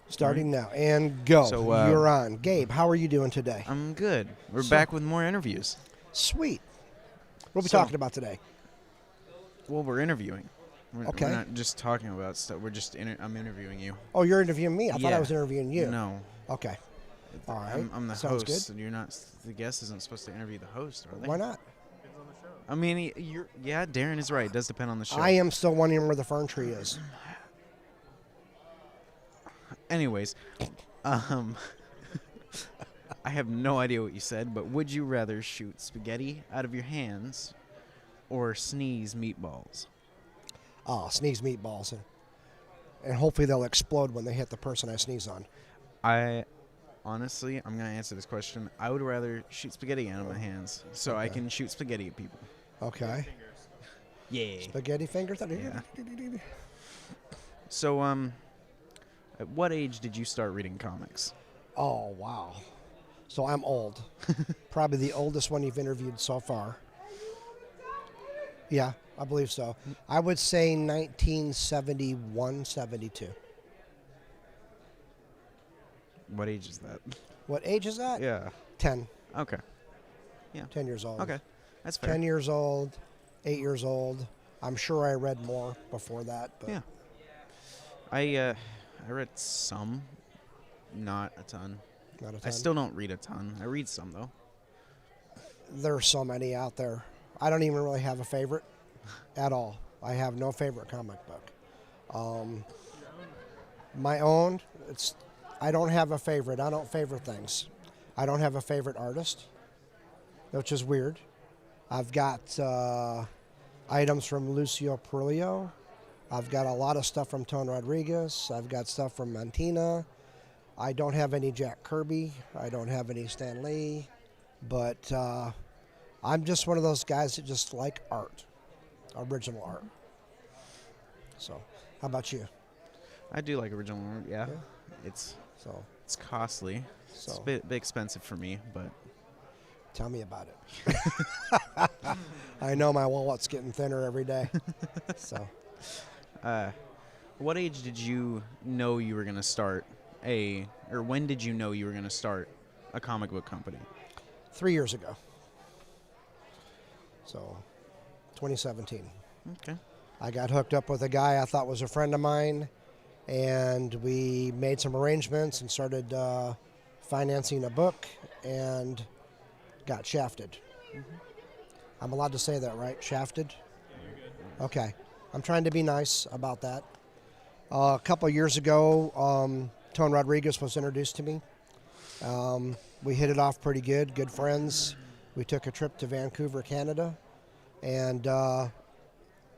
Starting now. And go. So, You're on. Gabe, how are you doing today? I'm good. We're back with more interviews. Sweet. What are we talking about today? Well, we're interviewing. Okay. We're not just talking about stuff. We're just I'm interviewing you. Oh, you're interviewing me? I thought I Yeah. was interviewing you. No. Okay. All right. I'm the Sounds host, good. and you're not. The guest isn't supposed to interview the host, are they? Why not? I mean, yeah, Darren is right. It does depend on the show. I am still wondering where the fern tree is. Anyways, I have no idea what you said, but would you rather shoot spaghetti out of your hands or sneeze meatballs? Oh, sneeze meatballs. And hopefully they'll explode when they hit the person I sneeze on. Honestly, I'm going to answer this question. I would rather shoot spaghetti out of my hands so I can shoot spaghetti at people. Okay. Yeah. Spaghetti fingers? Yeah. So, at what age did you start reading comics? Oh, wow. So I'm old. Probably the oldest one you've interviewed so far. Yeah, I believe so. I would say 1971, 72. What age is that? What age is that? Yeah. 10. Okay. Yeah. 10 years old. Okay. That's fair. 10 years old, 8 years old. I'm sure I read more before that. But Yeah. I read some, not a ton. not a ton. I still don't read a ton. I read some, though. There's so many out there. I don't even really have a favorite at all. I have no favorite comic book. My own, I don't have a favorite. I don't favorite things. I don't have a favorite artist, which is weird. I've got items from Lucio Perillo. I've got a lot of stuff from Tone Rodriguez. I've got stuff from Mantina. I don't have any Jack Kirby. I don't have any Stan Lee. But I'm just one of those guys that just like art, original art. So, how about you? I do like original art, yeah. It's costly. So It's a bit expensive for me, but tell me about it. I know my wallet's getting thinner every day. So, what age did you know you were going to start or when did you know you were going to start a comic book company? 3 years ago. So, 2017. Okay. I got hooked up with a guy I thought was a friend of mine, and we made some arrangements and started financing a book and got shafted. Mm-hmm. I'm allowed to say that, right? Shafted? Okay. I'm trying to be nice about that. A couple years ago, Tone Rodriguez was introduced to me. We hit it off pretty good friends. We took a trip to Vancouver, Canada, and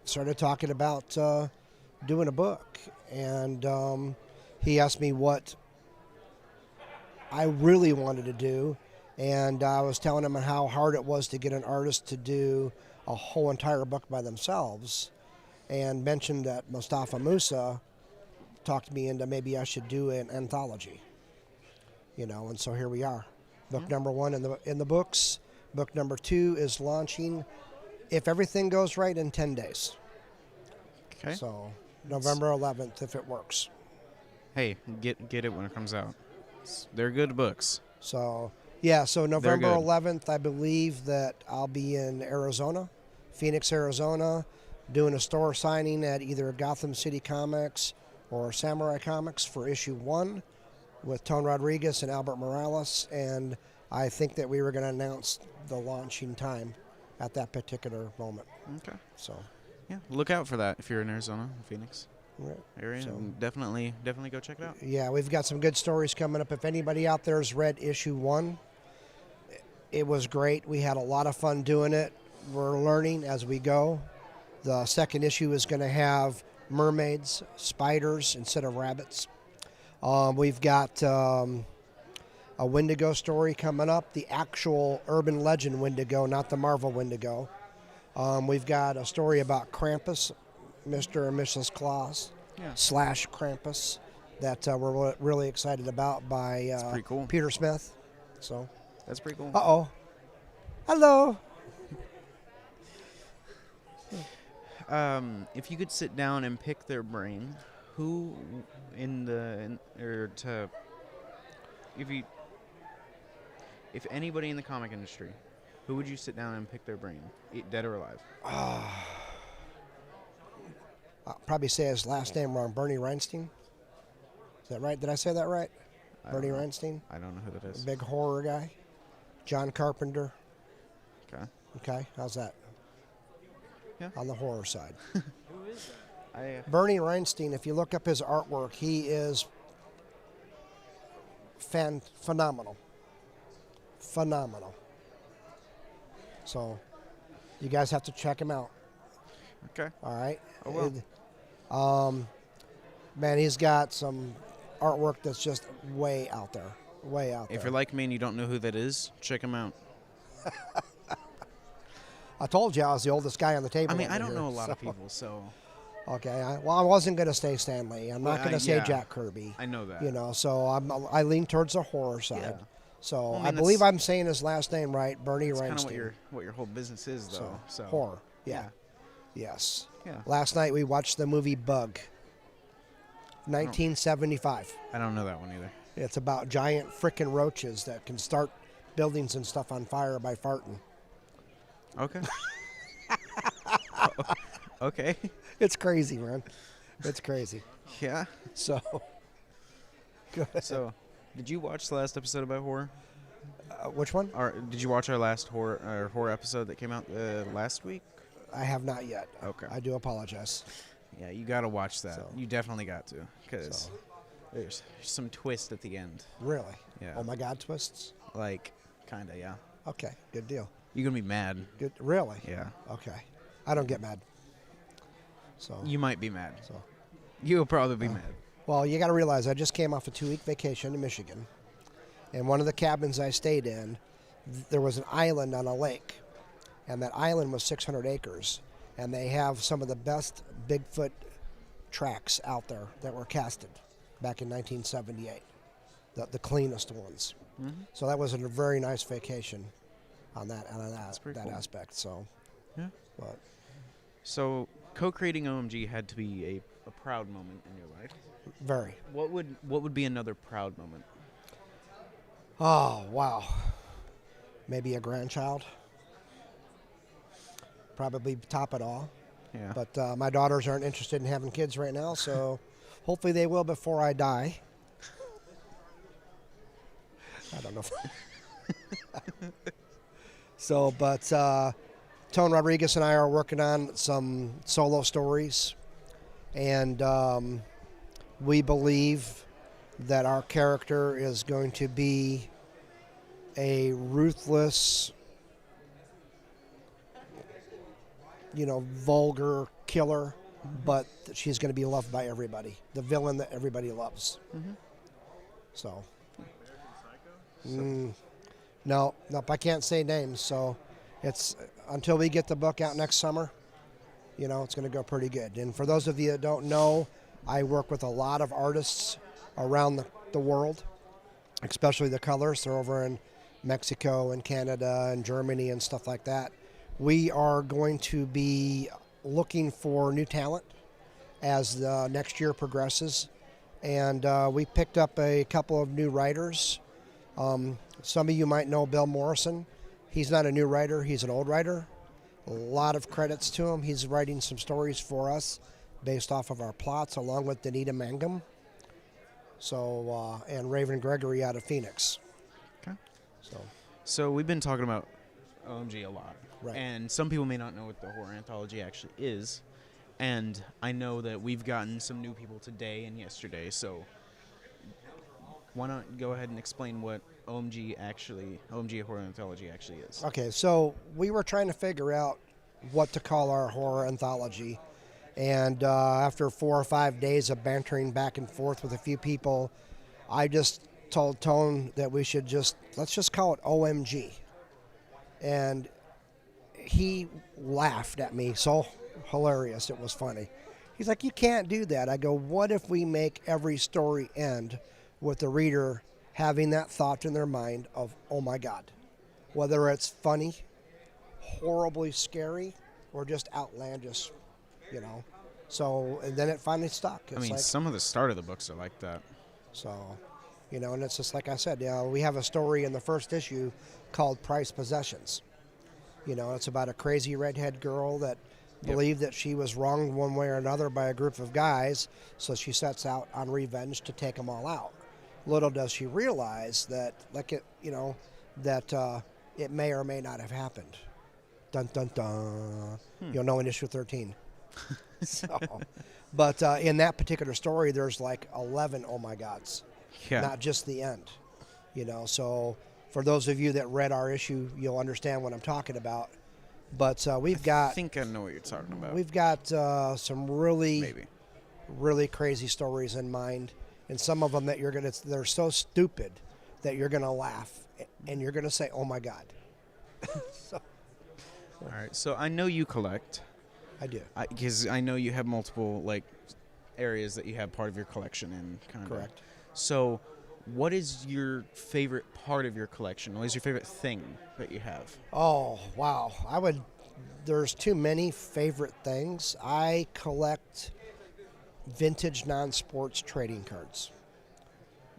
started talking about doing a book. And he asked me what I really wanted to do, and I was telling him how hard it was to get an artist to do a whole entire book by themselves, and mentioned that Mustafa Musa talked me into maybe I should do an anthology. And so here we are. Book number 1 in the books. Book number 2 is launching, if everything goes right, in 10 days. Okay. So November 11th, if it works. Hey, get it when it comes out. They're good books. So, yeah, so November good. 11th, I believe that I'll be in Arizona, Phoenix, Arizona, doing a store signing at either Gotham City Comics or Samurai Comics for issue 1 with Tone Rodriguez and Albert Morales, and I think that we were going to announce the launching time at that particular moment. Okay. So, yeah, look out for that if you're in Arizona, Phoenix area. So, definitely go check it out. yeah, we've got some good stories coming up. If anybody out there has read issue 1, it was great. We had a lot of fun doing it. We're learning as we go. The second issue is going to have mermaids, spiders instead of rabbits. We've got a Wendigo story coming up, the actual urban legend Wendigo, not the Marvel Wendigo. We've got a story about Krampus, Mr. and Mrs. Claus, / Krampus, that we're really excited about by pretty cool. Peter Smith. So That's pretty cool. Uh-oh. Hello. If you could sit down and pick their brain, who if anybody in the comic industry, who would you sit down and pick their brain, dead or alive? I'll probably say his last name wrong. Bernie Reinstein. Is that right? Did I say that right? Bernie Reinstein? I don't know who that is. Big horror guy. John Carpenter. Okay. Okay, how's that? Yeah. On the horror side. Who is that? Bernie Reinstein, if you look up his artwork, he is phenomenal. Phenomenal. So, you guys have to check him out. Okay. All right? I will. Man, he's got some artwork that's just way out there. Way out there. If you're like me and you don't know who that is, check him out. I told you I was the oldest guy on the table. I mean, over I don't here, know a lot so. of people, so Okay, I wasn't going to say Stan Lee. I'm not going to say yeah. Jack Kirby. I know that. You know, so I lean towards the horror side. Yeah. So Well, I mean, I believe that's- I'm saying his last name right, Bernie That's kind of Reinstein. what your whole business is, though. So horror. Yeah. Yes. Yeah. Last night we watched the movie Bug. 1975. I don't know that one either. It's about giant frickin' roaches that can start buildings and stuff on fire by farting. Okay. Okay. It's crazy, man. It's crazy. Yeah. So, go ahead. So, did you watch the last episode about horror? Which one? Or did you watch our last horror episode that came out last week? I have not yet. Okay. I do apologize. Yeah, you got to watch that. So- You definitely got to, because So. there's some twist at the end. Really? Yeah. Oh my God, twists. Like, kinda, yeah. Okay, good deal. You're gonna be mad. Good. Really? Yeah. Okay. I don't get mad. So. You might be mad. So. You'll probably be mad. Well, you got to realize I just came off a 2-week vacation in Michigan, and one of the cabins I stayed in, there was an island on a lake, and that island was 600 acres, and they have some of the best Bigfoot tracks out there that were casted back in 1978, the cleanest ones. Mm-hmm. So that was a very nice vacation on that pretty cool. aspect. So, Yeah. but So, co-creating OMG had to be a proud moment in your life. very. What would be another proud moment? Oh, wow. Maybe a grandchild. Probably top it all. Yeah. But my daughters aren't interested in having kids right now, so hopefully they will before I die. I don't know. So, but Tone Rodriguez and I are working on some solo stories, and we believe that our character is going to be a ruthless, vulgar killer, but she's going to be loved by everybody. The villain that everybody loves. Mm-hmm. So. No, I can't say names. So, it's until we get the book out next summer. It's going to go pretty good. And for those of you that don't know, I work with a lot of artists around the world, especially the colors. They're over in Mexico and Canada and Germany and stuff like that. We are going to be looking for new talent as the next year progresses. And we picked up a couple of new writers. Some of you might know Bill Morrison. He's not a new writer. He's an old writer. A lot of credits to him. He's writing some stories for us based off of our plots, along with Danita Mangum. So, and Raven Gregory out of Phoenix. Okay. So, we've been talking about OMG a lot. Right. And some people may not know what the Horror Anthology actually is. And I know that we've gotten some new people today and yesterday, so why not go ahead and explain what OMG Horror Anthology actually is? okay, so we were trying to figure out what to call our horror anthology. And after 4 or 5 days of bantering back and forth with a few people, I just told Tone that we should let's just call it OMG. And he laughed at me, so hilarious, it was funny. He's like, you can't do that. I go, what if we make every story end with the reader having that thought in their mind of, oh my God, whether it's funny, horribly scary, or just outlandish, So, and then it finally stuck. I mean, some of the start of the books are like that. So, and it's just like I said, we have a story in the first issue called Prized Possessions. It's about a crazy redhead girl that believed that she was wronged one way or another by a group of guys, so she sets out on revenge to take them all out. Little does she realize that, it may or may not have happened. Dun, dun, dun. You'll know in issue 13. But in that particular story, there's like 11 oh my gods. Yeah. Not just the end. So for those of you that read our issue, you'll understand what I'm talking about. But I think I know what you're talking about. We've got some really crazy stories in mind, and some of them that they're so stupid that you're gonna laugh and you're gonna say, "Oh my God." All right. So I know you collect. I do. Because I know you have multiple areas that you have part of your collection in. Correct. So, what is your favorite part of your collection? What is your favorite thing that you have? Oh, wow. There's too many favorite things. I collect vintage non-sports trading cards.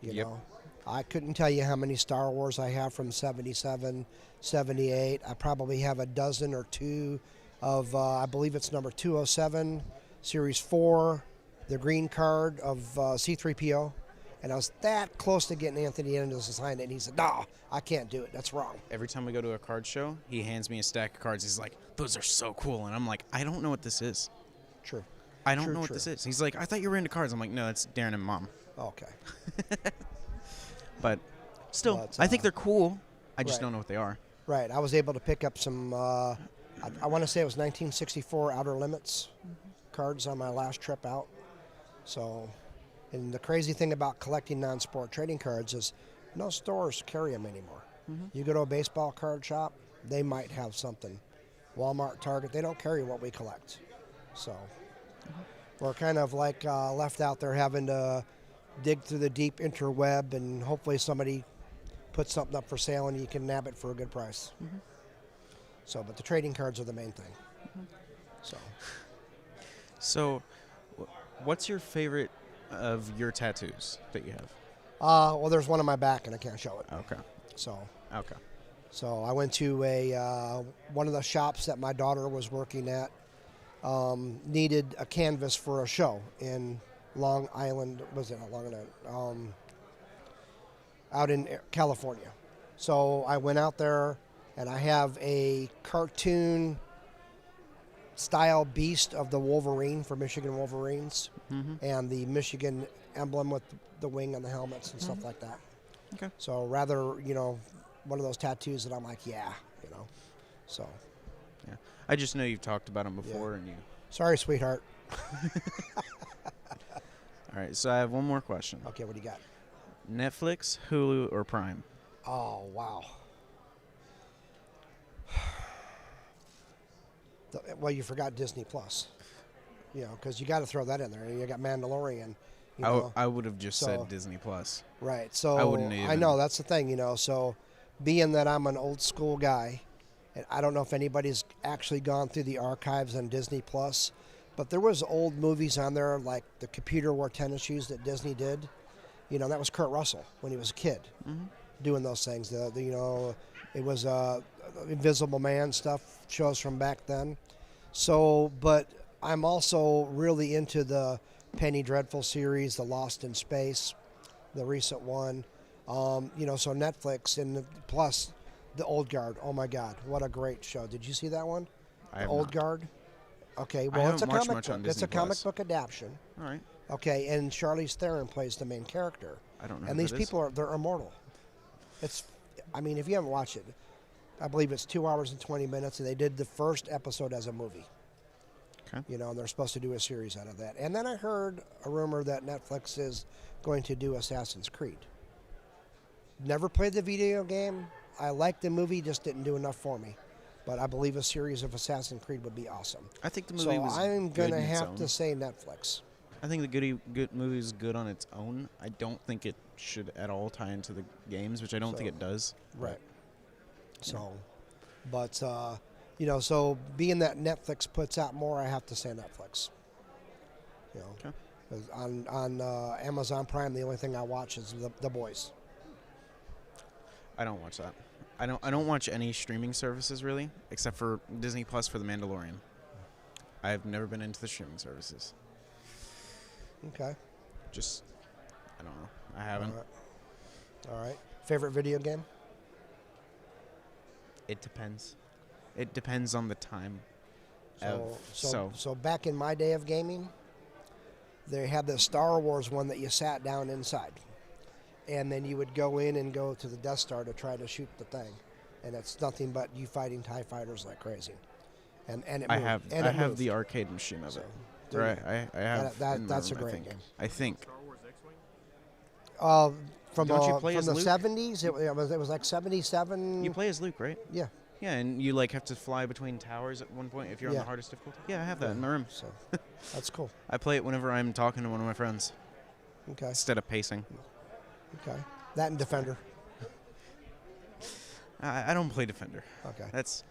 You know, I couldn't tell you how many Star Wars I have from 77, 78. I probably have a dozen or two of, I believe it's number 207, Series 4, the green card of C-3PO. And I was that close to getting Anthony Anderson to sign it, and he said, "No, I can't do it. That's wrong." Every time we go to a card show, he hands me a stack of cards. He's like, "Those are so cool." And I'm like, "I don't know what this is." True. I don't know what this is. He's like, "I thought you were into cards." I'm like, "No, that's Darren and Mom." Okay. But still, I think they're cool. I just don't know what they are. Right. I was able to pick up some, I want to say it was 1964 Outer Limits cards on my last trip out. So... And the crazy thing about collecting non-sport trading cards is no stores carry them anymore. Mm-hmm. You go to a baseball card shop, they might have something. Walmart, Target, they don't carry what we collect. So we're kind of like left out there having to dig through the deep interweb, and hopefully somebody puts something up for sale and you can nab it for a good price. Mm-hmm. So, but the trading cards are the main thing. Mm-hmm. So what's your favorite of your tattoos that you have? Well, there's one on my back, and I can't show it. Okay. So I went to one of the shops that my daughter was working at. Needed a canvas for a show in Long Island. Was it Long Island? Out in California. So I went out there, and I have a cartoon style beast of the Wolverine for Michigan Wolverines, and the Michigan emblem with the wing on the helmets and stuff like that. Okay. So rather, one of those tattoos that I'm like, so. Yeah. I just know you've talked about them before, and you. Sorry, sweetheart. All right. So I have one more question. Okay. What do you got? Netflix, Hulu, or Prime? Oh, wow. Well, you forgot Disney Plus, because you got to throw that in there. You got Mandalorian. I would have just said Disney Plus. Right. So I wouldn't even. I know that's the thing. So being that I'm an old school guy, and I don't know if anybody's actually gone through the archives on Disney Plus, but there was old movies on there like the Computer Wore Tennis Shoes that Disney did. That was Kurt Russell when he was a kid doing those things. It was Invisible Man stuff, shows from back then. So, but I'm also really into the Penny Dreadful series, the Lost in Space, the recent one. So Netflix and plus the Old Guard. Oh my God, what a great show! Did you see that one? The Old Guard. Okay, well it's a comic book. It's a comic book adaptation. All right. Okay, and Charlize Theron plays the main character. I don't know. And these people they're immortal. If you haven't watched it, I believe it's 2 hours and 20 minutes, and they did the first episode as a movie. Okay. And they're supposed to do a series out of that. And then I heard a rumor that Netflix is going to do Assassin's Creed. Never played the video game. I liked the movie, just didn't do enough for me. But I believe a series of Assassin's Creed would be awesome. I think the movie was I'm going to good have to say Netflix. I think the good movie is good on its own. I don't think it should at all tie into the games, which I don't think it does. Right. So, but, so being that Netflix puts out more, I have to say Netflix. You know, Okay. 'Cause on Amazon Prime, the only thing I watch is the Boys. I don't watch that. I don't watch any streaming services really, except for Disney Plus for The Mandalorian. I've never been into the streaming services. Okay. Just, I don't know. I haven't. All right. Favorite video game? It depends. It depends on the time. So back in my day of gaming, they had the Star Wars one that you sat down inside, and then you would go in and go to the Death Star to try to shoot the thing, and it's nothing but you fighting TIE fighters like crazy. And it moved. I have and I it have moved. the arcade machine of So, it. there Right. you go. I have. in my That's a room, great game. I think. From Don't you play from as the Luke? 70s, it was like 77. You play as Luke, right? Yeah. Yeah, and you like have to fly between towers at one point if you're on Yeah. the hardest difficulty. Yeah, I have that in my room. So that's cool. I play it whenever I'm talking to one of my friends Okay. instead of pacing. Okay. That and Defender. I don't play Defender. Okay. It's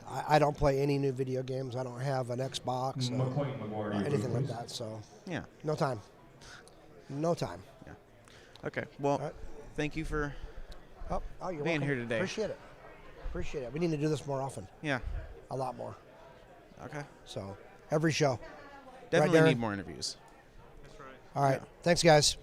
I don't play any new video games. I don't have an Xbox or anything like that. So yeah. no time. No time. Okay. Well, All right. thank you for Oh, you're being welcome. here today. Appreciate it. Appreciate it. We need to do this more often. Yeah. A lot more. Okay. So every show. Definitely Darren? need more interviews. All right. Thanks, guys.